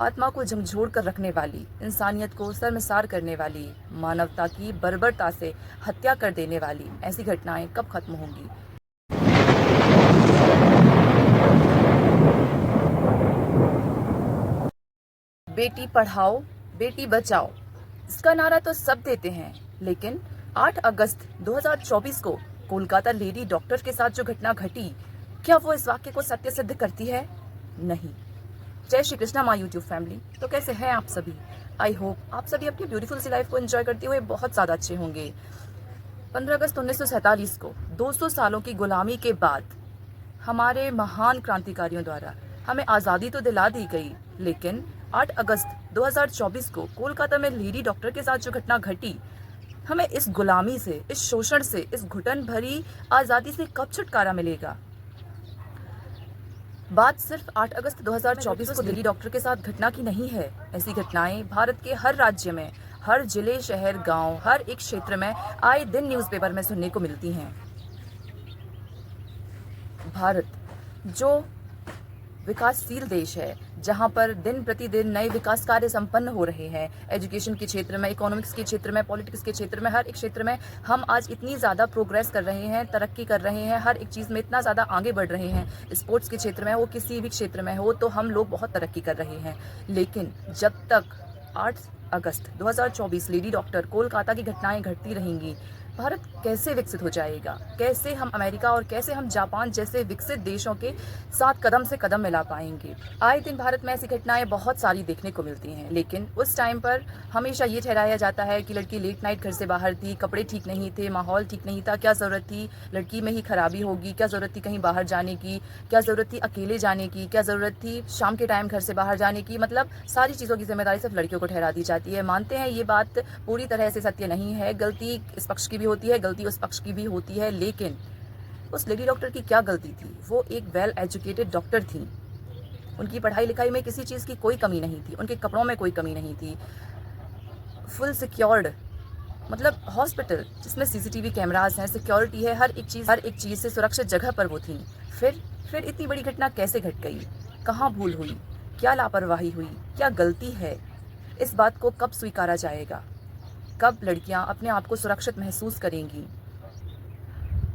आत्मा को झकझोर कर रखने वाली, इंसानियत को शर्मसार करने वाली, मानवता की बर्बरता से हत्या कर देने वाली ऐसी घटनाएं कब खत्म होंगी? बेटी पढ़ाओ, बेटी बचाओ, इसका नारा तो सब देते हैं, लेकिन 8 अगस्त 2024 को कोलकाता लेडी डॉक्टर के साथ जो घटना घटी, क्या वो इस वाक्य को सत्य सिद्ध करती है? नहीं। जय Shri Krishna my YouTube family. तो कैसे हैं आप सभी? आई होप आप सभी अपनी ब्यूटीफुल सी लाइफ को एंजॉय करते हुए बहुत ज़्यादा अच्छे होंगे। 15 अगस्त 1947 को 200 सालों की गुलामी के बाद हमारे महान क्रांतिकारियों द्वारा हमें आज़ादी तो दिला दी गई, लेकिन 8 अगस्त 2024 को कोलकाता में लेडी डॉक्टर के साथ जो घटना घटी, हमें इस गुलामी से, इस शोषण से, इस घुटन भरी आज़ादी से कब छुटकारा मिलेगा? बात सिर्फ 8 अगस्त 2024 को दिल्ली डॉक्टर के साथ घटना की नहीं है। ऐसी घटनाएं भारत के हर राज्य में, हर जिले, शहर, गांव, हर एक क्षेत्र में आए दिन न्यूज़पेपर में सुनने को मिलती हैं। भारत जो विकासशील देश है, जहां पर दिन प्रतिदिन नए विकास कार्य संपन्न हो रहे हैं, एजुकेशन के क्षेत्र में, इकोनॉमिक्स के क्षेत्र में, पॉलिटिक्स के क्षेत्र में, हर एक क्षेत्र में हम आज इतनी ज़्यादा प्रोग्रेस कर रहे हैं, तरक्की कर रहे हैं, हर एक चीज़ में इतना ज़्यादा आगे बढ़ रहे हैं। स्पोर्ट्स के क्षेत्र में हो, किसी भी क्षेत्र में हो, तो हम लोग बहुत तरक्की कर रहे हैं। लेकिन जब तक 8 अगस्त 2024 लेडी डॉक्टर कोलकाता की घटनाएं घटती रहेंगी, भारत कैसे विकसित हो जाएगा? कैसे हम अमेरिका और कैसे हम जापान जैसे विकसित देशों के साथ कदम से कदम मिला पाएंगे? आए दिन भारत में ऐसी घटनाएं बहुत सारी देखने को मिलती हैं, लेकिन उस टाइम पर हमेशा ये ठहराया जाता है कि लड़की लेट नाइट घर से बाहर थी, कपड़े ठीक नहीं थे, माहौल ठीक नहीं था, क्या ज़रूरत थी लड़की में ही खराबी होगी, क्या ज़रूरत थी कहीं बाहर जाने की, क्या ज़रूरत थी अकेले जाने की, क्या ज़रूरत थी शाम के टाइम घर से बाहर जाने की। मतलब सारी चीज़ों की जिम्मेदारी सिर्फ लड़कियों को ठहरा दी जाती है। मानते हैं ये बात पूरी तरह से सत्य नहीं है, गलती इस पक्ष की भी होती है, गलती उस पक्ष की भी होती है, लेकिन उस लेडी डॉक्टर की क्या गलती थी? वो एक वेल एजुकेटेड डॉक्टर थी, उनकी पढ़ाई लिखाई में किसी चीज़ की कोई कमी नहीं थी, उनके कपड़ों में कोई कमी नहीं थी, फुल सिक्योर्ड, मतलब हॉस्पिटल जिसमें सीसीटीवी कैमरास हैं, सिक्योरिटी है, हर एक चीज़ से सुरक्षित जगह पर वो थी। फिर इतनी बड़ी घटना कैसे घट गई? कहाँ भूल हुई? क्या लापरवाही हुई? क्या गलती है? इस बात को कब स्वीकारा जाएगा? कब लड़कियां अपने आप को सुरक्षित महसूस करेंगी?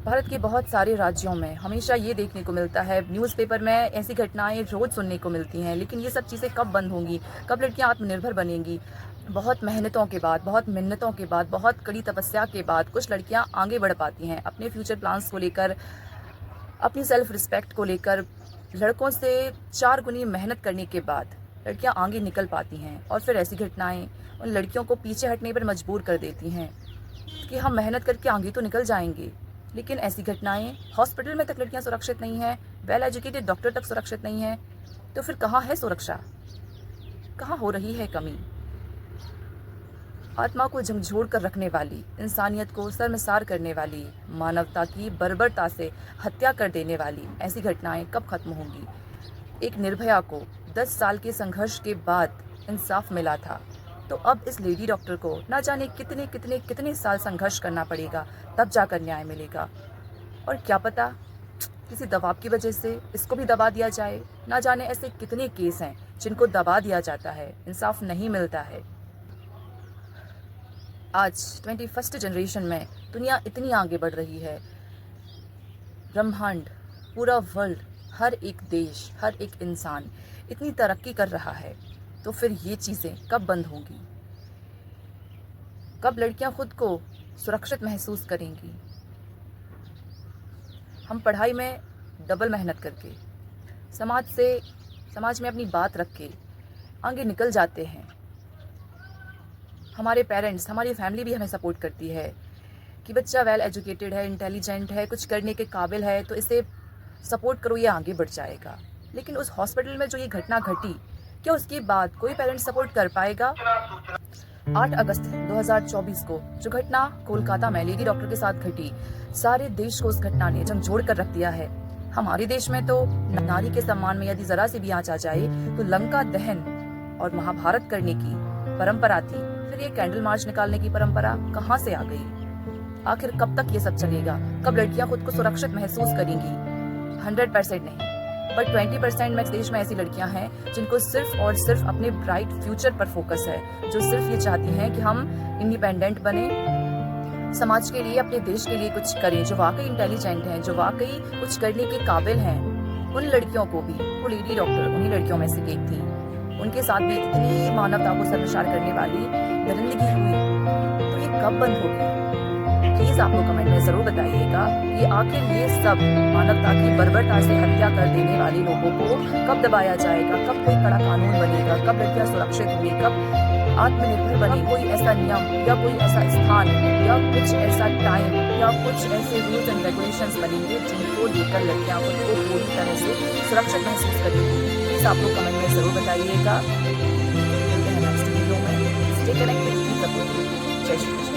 भारत के बहुत सारे राज्यों में हमेशा ये देखने को मिलता है, न्यूज़पेपर में ऐसी घटनाएं रोज़ सुनने को मिलती हैं, लेकिन ये सब चीज़ें कब बंद होंगी? कब लड़कियां आत्मनिर्भर बनेंगी? बहुत मेहनतों के बाद, बहुत मिन्नतों के बाद, बहुत कड़ी तपस्या के बाद कुछ लड़कियां आगे बढ़ पाती हैं अपने फ्यूचर प्लान्स को लेकर, अपनी सेल्फ रिस्पेक्ट को लेकर। लड़कों से 4 गुनी मेहनत करने के बाद लड़कियां आगे निकल पाती हैं, और फिर ऐसी घटनाएं उन लड़कियों को पीछे हटने पर मजबूर कर देती हैं कि हम मेहनत करके आगे तो निकल जाएंगे। लेकिन ऐसी घटनाएं, हॉस्पिटल में तक लड़कियां सुरक्षित नहीं हैं, वेल एजुकेटेड डॉक्टर तक सुरक्षित नहीं हैं, तो फिर कहाँ है सुरक्षा? कहाँ हो रही है कमी? आत्मा को झकझोर कर रखने वाली, इंसानियत को शर्मसार करने वाली, मानवता की बर्बरता से हत्या कर देने वाली ऐसी घटनाएं कब खत्म होंगी? एक निर्भया को 10 साल के संघर्ष के बाद इंसाफ मिला था, तो अब इस लेडी डॉक्टर को ना जाने कितने कितने कितने साल संघर्ष करना पड़ेगा, तब जाकर न्याय मिलेगा। और क्या पता किसी दबाव की वजह से इसको भी दबा दिया जाए। ना जाने ऐसे कितने केस हैं जिनको दबा दिया जाता है, इंसाफ नहीं मिलता है। आज 21st जनरेशन में दुनिया इतनी आगे बढ़ रही है, ब्रह्मांड, पूरा वर्ल्ड, हर एक देश, हर एक इंसान इतनी तरक्की कर रहा है, तो फिर ये चीज़ें कब बंद होंगी? कब लड़कियां खुद को सुरक्षित महसूस करेंगी? हम पढ़ाई में डबल मेहनत करके, समाज में अपनी बात रख के आगे निकल जाते हैं। हमारे पेरेंट्स, हमारी फैमिली भी हमें सपोर्ट करती है कि बच्चा वेल एजुकेटेड है, इंटेलिजेंट है, कुछ करने के काबिल है, तो इसे सपोर्ट करो, ये आगे बढ़ जाएगा। लेकिन उस हॉस्पिटल में जो ये घटना घटी, क्या उसके बाद कोई पेरेंट्स सपोर्ट कर पाएगा? 8 अगस्त 2024 को जो घटना कोलकाता में लेडी डॉक्टर के साथ घटी, सारे देश को उस घटना ने झकझोर कर रख दिया है। हमारे देश में तो नारी के सम्मान में यदि जरा सी भी आंच आ जाए तो लंका दहन और महाभारत करने की परंपरा थी, फिर ये कैंडल मार्च निकालने की परंपरा कहाँ से आ गई? आखिर कब तक ये सब चलेगा? कब लड़कियां खुद को सुरक्षित महसूस करेंगी? 100% नहीं, बट 20% में देश में ऐसी लड़कियां हैं जिनको सिर्फ और सिर्फ अपने ब्राइट फ्यूचर पर फोकस है, जो सिर्फ ये चाहती हैं कि हम इंडिपेंडेंट बने, समाज के लिए, अपने देश के लिए कुछ करें, जो वाकई इंटेलिजेंट हैं, जो वाकई कुछ करने के काबिल हैं। उन लड़कियों को भी, वो लेडी डॉक्टर उन्हीं लड़कियों में से एक थी, उनके साथ भी इतनी मानवता को शर्मसार करने वाली दरिंदगी हुई। तो ये कब बंद होगी? प्लीज आप लोग कमेंट में जरूर बताइएगा कि आखिर ये सब मानवता की बर्बरता से हत्या कर देने वाले लोगों को कब दबाया जाएगा, कब कोई कड़ा कानून बनेगा, कब लड़कियां सुरक्षित होंगी, कब आत्मनिर्भर बने, कोई ऐसा नियम या कोई ऐसा स्थान या कुछ ऐसा टाइम या कुछ ऐसे रूल्स एंड रेगुलेशंस बनेंगे जिनको लेकर लड़कियां को पूरी तरह से सुरक्षित महसूस करेंगी। प्लीज आप लोग कमेंट में जरूर बताइएगा। मिलते हैं नेक्स्ट वीडियो में। Stay connected, keep supporting. जय श्री कृष्ण।